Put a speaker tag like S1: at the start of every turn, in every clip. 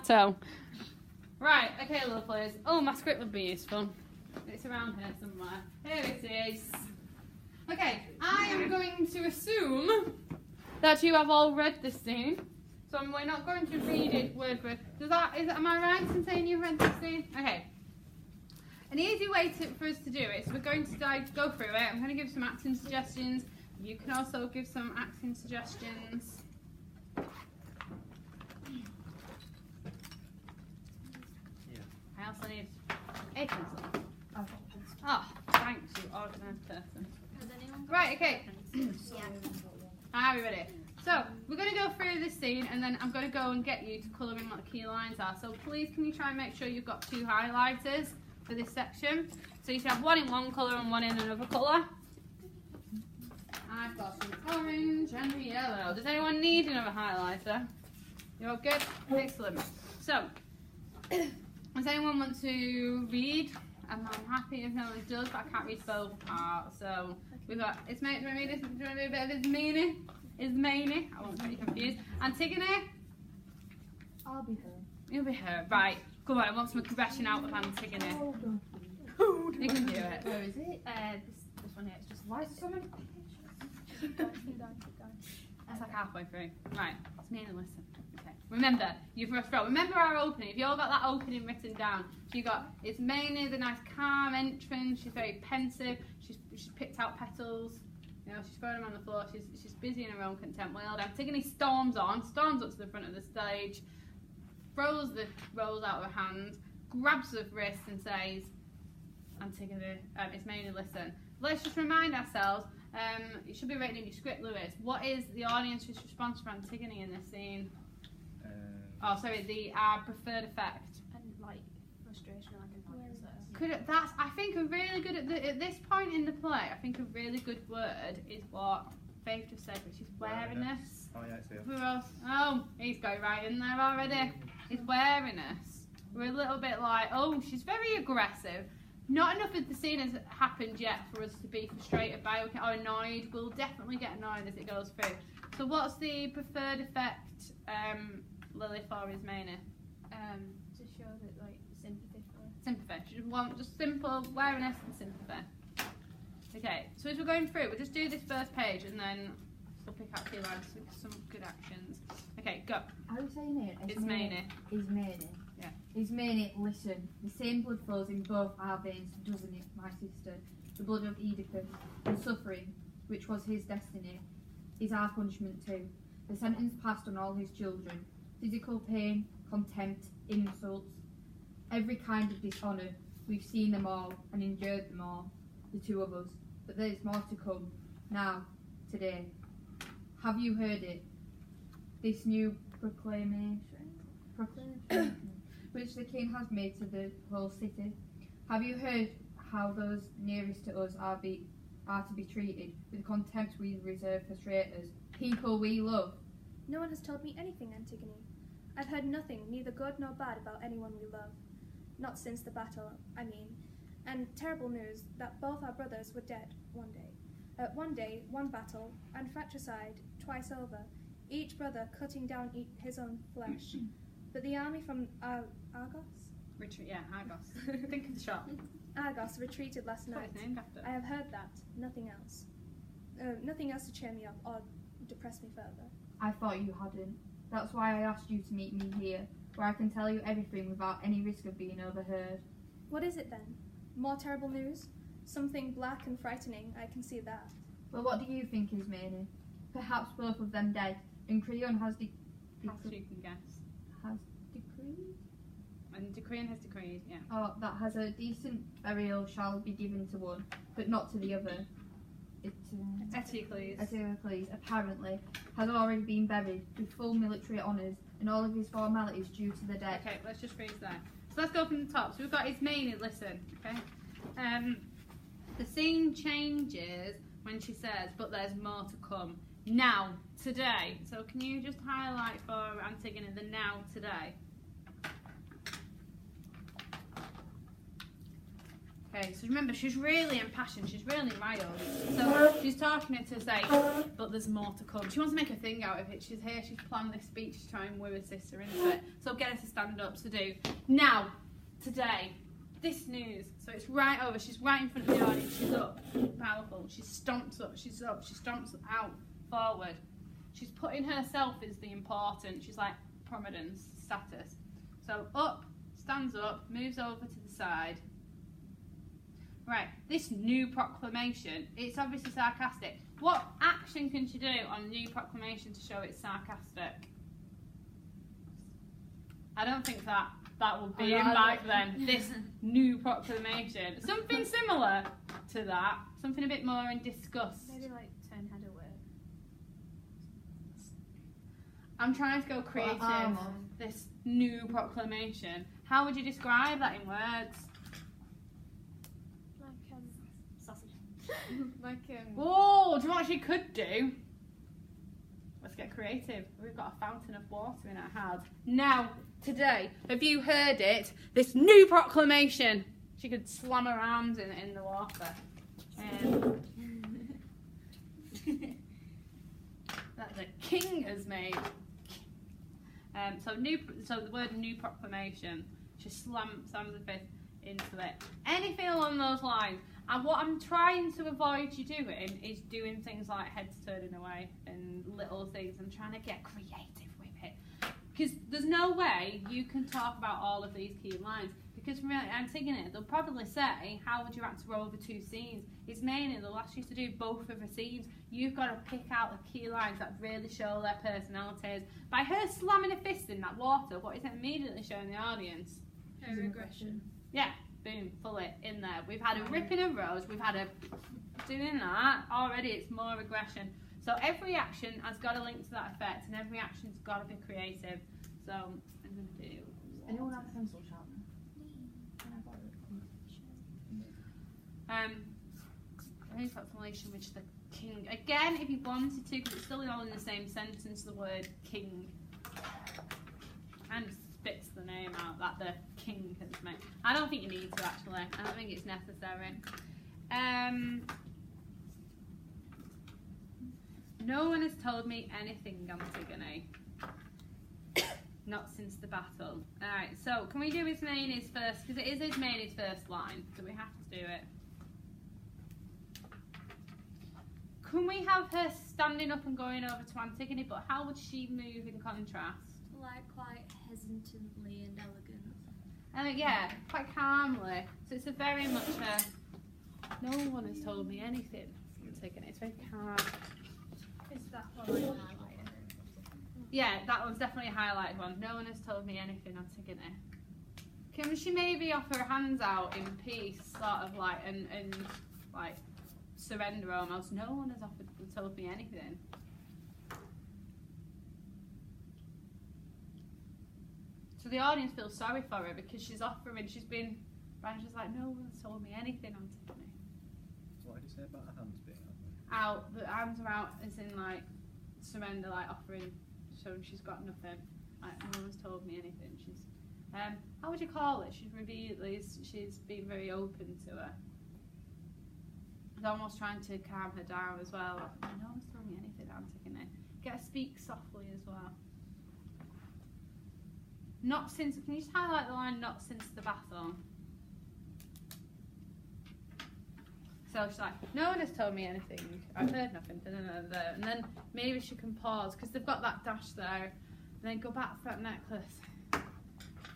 S1: tomato. Right, okay, lovelies. Oh, my script would be useful. It's around here somewhere. Here it is. Okay, I am going to assume that you have all read this scene. So we're not going to read it word for word. Am I right in saying you've read this scene? Okay. An easy way for us to do it is we're going to go through it. I'm going to give some acting suggestions. You can also give some acting suggestions. Yeah. I also need a pencil. Oh, thanks, you organised person. Right, okay. Are we ready? So, we're going to go through this scene and then I'm going to go and get you to colour in what the key lines are. So please can you try and make sure you've got 2 highlighters for this section. So you should have one in one colour and one in another colour. I've got some orange and yellow. Does anyone need another highlighter? You're all good? Excellent. So, does anyone want to read? I'm happy if no one does, but I can't read both parts. So we've got do you want to read this? Do you want to do a bit of Ismene? I won't get you confused. Antigone?
S2: I'll be her.
S1: You'll be her. Right. Come on, I want some aggression out of Antigone. You can do it.
S2: Where is it?
S3: This one here. It's just
S2: Why is it so many?
S3: keep going.
S1: That's like halfway through. Right. It's me and listen. Okay. Remember, you've rushed through. Remember our opening. If you all got that opening written down, you got Ismene, the nice calm entrance. She's very pensive. She's picked out petals. You know, she's throwing them on the floor. She's busy in her own content world. Antigone storms up to the front of the stage, throws the rose out of her hand, grabs her wrist and says, Antigone, Ismene, listen. Let's just remind ourselves, you should be writing in your script, Lewis, what is the audience's response for Antigone in this scene? The preferred effect.
S3: And like frustration, like
S1: I think a really good at this point in the play. I think a really good word is what Faith just said, which is wariness.
S4: Oh yeah, I see it.
S1: Who else? Oh, he's got it right in there already. It's wariness. We're a little bit like, oh, she's very aggressive. Not enough of the scene has happened yet for us to be frustrated by or annoyed. We'll definitely get annoyed as it goes through. So what's the preferred effect, Lily, for Ismene?
S3: to show that like sympathy for her.
S1: Sympathy. You want just simple wariness and sympathy. Okay, so as we're going through, we'll just do this first page and then we'll pick out key lines with some good actions. Okay, go.
S2: How are you saying it?
S1: Ismene.
S2: Ismene.
S1: Yeah.
S2: Ismene, listen. The same blood flows in both our veins, doesn't it, my sister? The blood of Oedipus, and suffering, which was his destiny, is our punishment too. The sentence passed on all his children. Physical pain, contempt, insults, every kind of dishonour. We've seen them all and endured them all, the 2 of us. But there is more to come. Now, today. Have you heard it? This new proclamation which the king has made to the whole city. Have you heard how those nearest to us are to be treated with contempt we reserve for traitors, people we love?
S5: No one has told me anything, Antigone. I've heard nothing, neither good nor bad, about anyone we love. Not since the battle, I mean. And terrible news that both our brothers were dead one day. One day, one battle, and fratricide twice over, each brother cutting down his own flesh. But the army from Argos?
S1: Retreat, yeah, Argos. Think of the shop.
S5: Argos retreated last night.
S1: It's named after.
S5: I have heard that. Nothing else. Nothing else to cheer me up or depress me further.
S2: I thought you hadn't. That's why I asked you to meet me here, where I can tell you everything without any risk of being overheard.
S5: What is it then? More terrible news? Something black and frightening, I can see that.
S2: Well, what do you think, Ismene? Perhaps both of them dead, and Creon has
S1: You can guess.
S2: has decreed?
S1: And Decreon has decreed, yeah.
S2: Oh, that has a decent burial shall be given to one, but not to the other. Eteocles, apparently, has already been buried with full military honours and all of his formalities due to the dead.
S1: Okay, let's just freeze there. So let's go from the top. So we've got Ismene, listen, okay? The scene changes when she says, but there's more to come. Now, today. So can you just highlight for Antigone the now, today? Okay, so remember, she's really impassioned, she's really riled. So she's talking to say, but there's more to come. She wants to make a thing out of it. She's here, she's planned this speech to try and woo her sister into it. So get her to stand up to do. Now, today, this news. So it's right over, she's right in front of the audience, she's up, powerful. She stomps up, she's up, she stomps out, forward. She's putting herself as the important, she's like prominence, status. So up, stands up, moves over to the side. Right, this new proclamation, it's obviously sarcastic. What action can she do on new proclamation to show it's sarcastic? I don't think that would be in back then. This new proclamation. Something similar to that. Something a bit more in disgust.
S3: Maybe like turn head away.
S1: I'm trying to go creative. This new proclamation. How would you describe that in words?
S3: Like
S5: Sausage.
S3: like
S1: Oh, do you know what she could do? Let's get creative. We've got a fountain of water in our hands. Now, today, have you heard it? This new proclamation. She could slam her arms in the water. That the king has made. So the word new proclamation. She slams the fist into it. Anything along those lines. And what I'm trying to avoid you doing is doing things like heads turning away and little things. I'm trying to get creative with it. Because there's no way you can talk about all of these key lines. Because from Antigone, they'll probably say, how would you act to row over two scenes? It's mainly they'll ask you to do both of the scenes. You've got to pick out the key lines that really show their personalities. By her slamming a fist in that water, what is it immediately showing the audience?
S3: her aggression.
S1: Yeah, boom, fully in there. We've had a ripping of rose, we've had a doing that. Already it's more aggression. So every action has got a link to that effect, and every action's got to be creative. So I'm going to do...
S2: Anyone have a pencil sharpener?
S1: New proclamation which the king... Again, if you wanted to, because it's still all in the same sentence, the word king. And spits the name out that the king has made. I don't think you need to, actually. I don't think it's necessary. No one has told me anything, Antigone. Not since the battle. Alright, so can we do Ismene's first? Because it is Ismene's first line, so we have to do it. Can we have her standing up and going over to Antigone, but how would she move in contrast?
S5: Like quite hesitantly and elegant.
S1: Yeah, quite calmly. So it's a very much a, no one has told me anything. Antigone, it's very calm.
S3: Is that one I highlighted?
S1: Yeah, that was definitely a highlighted one. No one has told me anything, Antigone. Can she maybe offer her hands out in peace, sort of like, and like surrender almost? No one has told me anything. So the audience feels sorry for her because she's offering, she's been, and she's like, no one's told me anything, Antigone.
S4: What did you say about her hands being out?
S1: Out, the arms are out as in like surrender, like offering, showing she's got nothing. Like, no one's told me anything. She's, how would you call it? She's revealed, she's been very open to her. She's almost trying to calm her down as well. No one's told me anything, Antigone. Get her speak softly as well. Not since, can you just highlight the line, not since the battle? So she's like, no one has told me anything. I've heard nothing. And then maybe she can pause, because they've got that dash there. And then go back for that necklace.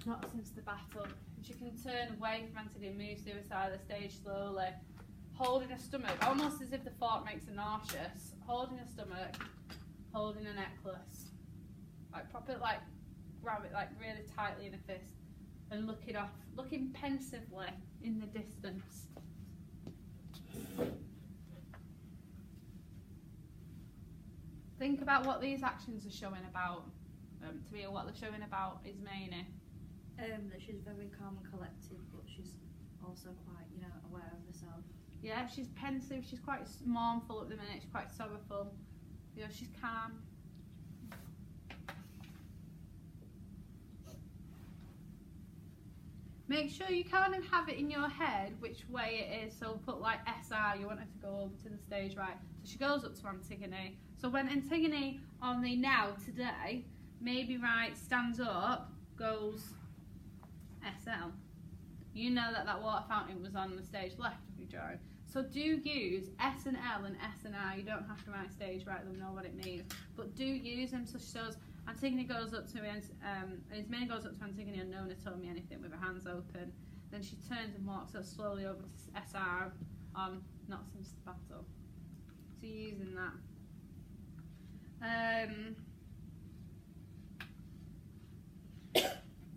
S1: Not since the battle. And she can turn away from Antigone, move to the other side of the stage slowly. Holding her stomach, almost as if the thought makes her nauseous. Holding her stomach, holding a necklace. Like proper, like, grab it like really tightly in a fist. And looking off, looking pensively in the distance. Think about what these actions are showing about, to me, what they're showing about Ismene.
S6: That she's very calm and collected, but she's also quite, aware of herself.
S1: Yeah, she's pensive, she's quite mournful at the minute, she's quite sorrowful. She's calm. make sure you kind of have it in your head which way it is. So put like SR, you want her to go over to the stage right. So she goes up to Antigone. So when Antigone on the now, today, maybe right, stands up, goes SL. You know that that water fountain was on the stage left of your drawing. So do use S and L and S and R. You don't have to write stage right, they'll know what it means. But do use them. So she shows Antigone goes up to Ismene goes up to Antigone and no one has told me anything with her hands open. Then she turns and walks up slowly over to SR on not since the battle. So you're using that.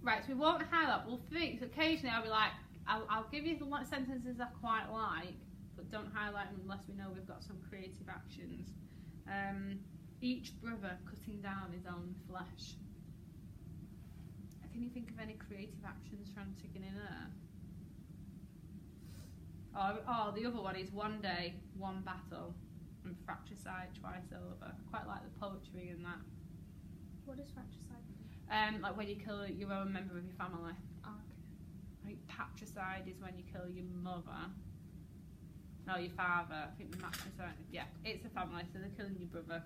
S1: Right, so we won't highlight. We'll think. So occasionally I'll be like, I'll give you the sentences I quite like, but don't highlight them unless we know we've got some creative actions. Each brother cutting down his own flesh. Can you think of any creative actions for Antigone there? Oh, the other one is one day, one battle, and fratricide twice over. I quite like the poetry in that.
S5: What is fratricide?
S1: Like when you kill your own member of your family.
S5: Oh, okay.
S1: Like patricide is when you kill your mother. No, your father. I think matricide. Yeah, it's a family, so they're killing your brother.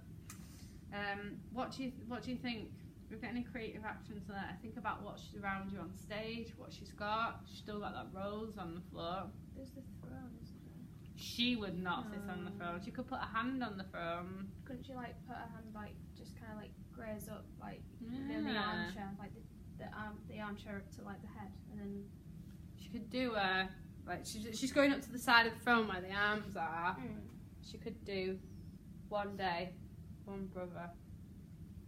S1: What do you think? We've got any creative actions there? Think about what's around you on stage, what she's got. She's still got that rose on the floor.
S5: There's the throne, isn't there?
S1: She would not sit on the throne. She could put a hand on the throne.
S5: Couldn't she like put her hand like just kind of like graze up like near the armchair, like the armchair up to like the head, and then
S1: she could do like she's going up to the side of the throne where the arms are. She could do one day, one brother,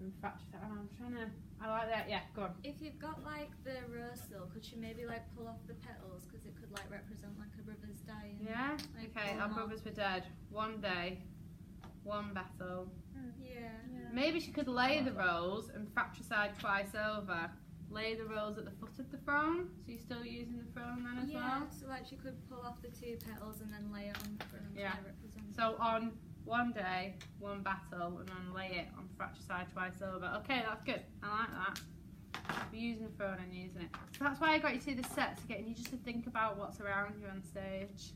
S1: and fratricide. I'm trying to. I like that. Yeah, go on.
S6: If you've got like the rose still, could you maybe like pull off the petals because it could like represent like a brother's dying?
S1: Yeah.
S6: Like,
S1: Okay. Our brothers were dead. One day, one battle.
S6: Yeah.
S1: Maybe she could lay the rose and fratricide twice over. Lay the rose at the foot of the throne. So you're still using the throne then as well.
S6: So like she could pull off the two petals and then lay it on the throne.
S1: Yeah.
S6: To represent.
S1: So on one day, one battle, and then lay it on fratricide twice over. Okay, that's good. I like that. We're using the throne and using it. So that's why I got you to see the sets, getting you just to think about what's around you on stage.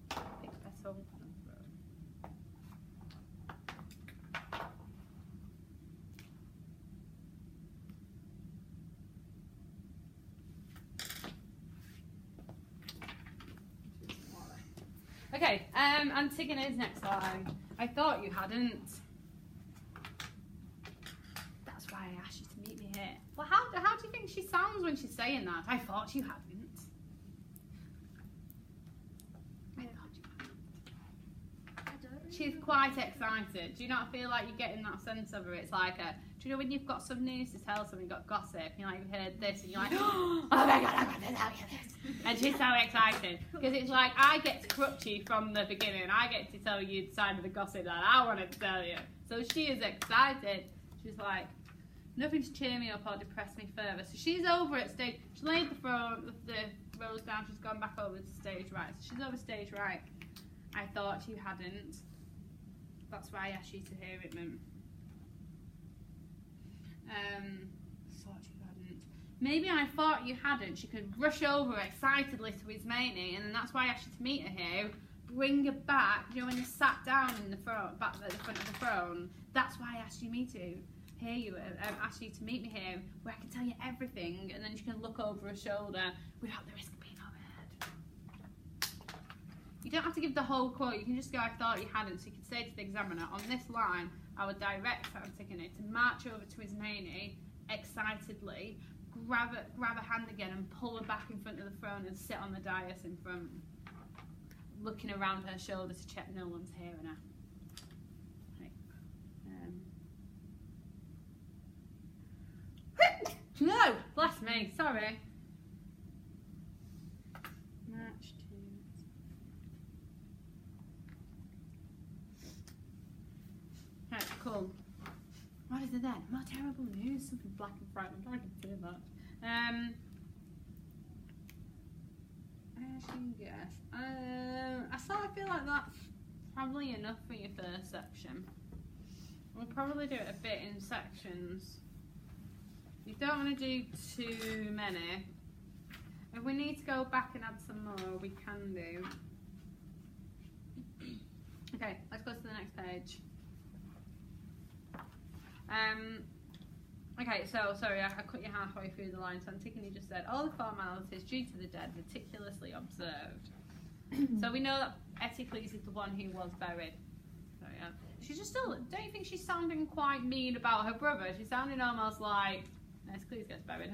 S1: Pick a petal and throw. Okay, Antigone's next line. I thought you hadn't. That's why I asked you to meet me here. Well, how do you think she sounds when she's saying that? I thought you hadn't. I thought you hadn't.
S6: I don't really
S1: She's
S6: know.
S1: quite excited. Do you not feel like you're getting that sense of her? It's like a, do you know when you've got some news to tell someone, you've got gossip, you're like, you've heard this, and you're like, oh my god, I'm going to tell you this. And she's so excited. Because it's like, I get to corrupt you from the beginning. I get to tell you the side of the gossip that I wanted to tell you. So she is excited. She's like, nothing to cheer me up or depress me further. So she's over at stage, she laid the rose down, she's gone back over to stage right. So she's over stage right. I thought you hadn't. That's why I asked you to hear it, Mum. Thought you hadn't. Maybe I thought you hadn't. She could rush over excitedly to Ismene, and then that's why I asked you to meet her here. Bring her back. You know when you sat down in the front, back at the front of the throne. That's why I asked you asked you to meet me here, where I can tell you everything, and then she can look over her shoulder without the risk of being overheard. You don't have to give the whole quote. You can just go, I thought you hadn't. So you can say to the examiner, on this line, I would direct Antigone to march over to Ismene excitedly, grab her hand again and pull her back in front of the throne and sit on the dais in front, looking around her shoulder to check no one's hearing her. No, bless me, sorry. March to. Right, cool. What is it then? More terrible news, something black and frightening. I can feel that. I can guess. I feel like that's probably enough for your first section. We'll probably do it a bit in sections. You don't want to do too many. If we need to go back and add some more, we can do. Okay, let's go to the next page. Okay, so sorry, I cut you halfway through the line. So Antigone just said, all the formalities due to the dead meticulously observed. So we know that Eteocles is the one who was buried. So yeah, she's just still. Don't you think she's sounding quite mean about her brother? She's sounding almost like Eteocles gets buried,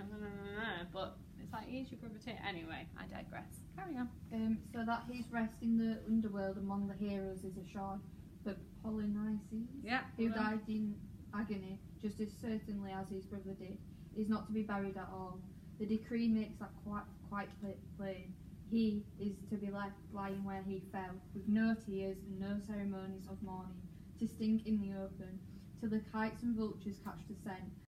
S1: but it's like he's your brother too. Anyway, I digress. Carry on.
S2: So that his rest in the underworld among the heroes is assured, but Polynices, who died in agony just as certainly as his brother did, is not to be buried at all. The decree makes that quite plain. He is to be left lying where he fell, with no tears and no ceremonies of mourning, to stink in the open, till the kites and vultures catch the scent,